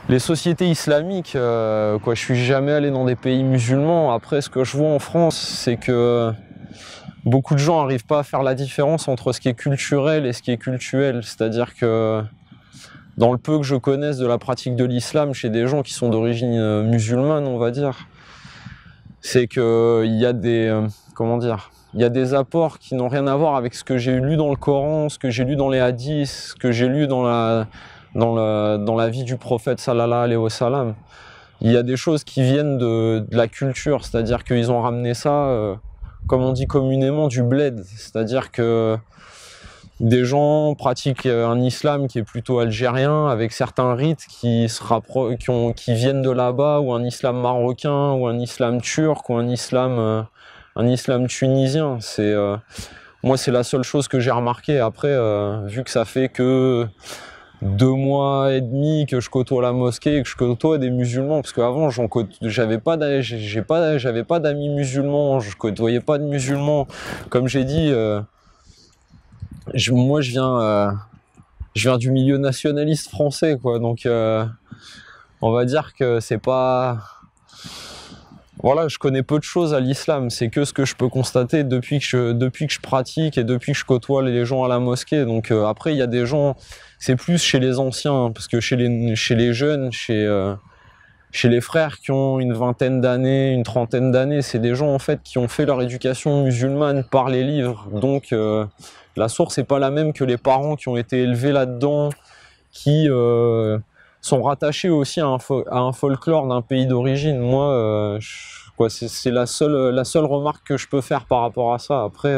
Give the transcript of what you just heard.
Les sociétés islamiques, je suis jamais allé dans des pays musulmans. Après, ce que je vois en France, c'est que beaucoup de gens n'arrivent pas à faire la différence entre ce qui est culturel et ce qui est cultuel. C'est-à-dire que dans le peu que je connaisse de la pratique de l'islam chez des gens qui sont d'origine musulmane, on va dire, c'est qu'il y a il y a des apports qui n'ont rien à voir avec ce que j'ai lu dans le Coran, ce que j'ai lu dans les hadiths, ce que j'ai lu dans la vie du prophète sallallahu alayhi wa sallam. Il y a des choses qui viennent de la culture, c'est-à-dire qu'ils ont ramené ça, comme on dit communément, du bled. C'est-à-dire que des gens pratiquent un islam qui est plutôt algérien, avec certains rites qui viennent de là-bas, ou un islam marocain, ou un islam turc, ou un islam tunisien. Moi, c'est la seule chose que j'ai remarqué. Après, vu que ça fait que 2 mois et demi que je côtoie la mosquée et que je côtoie des musulmans, parce qu'avant j'avais pas d'amis musulmans, je côtoyais pas de musulmans. Comme j'ai dit, moi je viens du milieu nationaliste français, quoi. Donc on va dire que c'est pas... Voilà, je connais peu de choses à l'islam, c'est que ce que je peux constater depuis que je pratique et depuis que je côtoie les gens à la mosquée. Donc après, il y a des gens, c'est plus chez les anciens, parce que chez les jeunes, chez les frères qui ont une vingtaine d'années, une trentaine d'années, c'est des gens en fait qui ont fait leur éducation musulmane par les livres. Donc la source n'est pas la même que les parents qui ont été élevés là-dedans, qui sont rattachés aussi à un folklore d'un pays d'origine. Moi, c'est la seule remarque que je peux faire par rapport à ça. Après,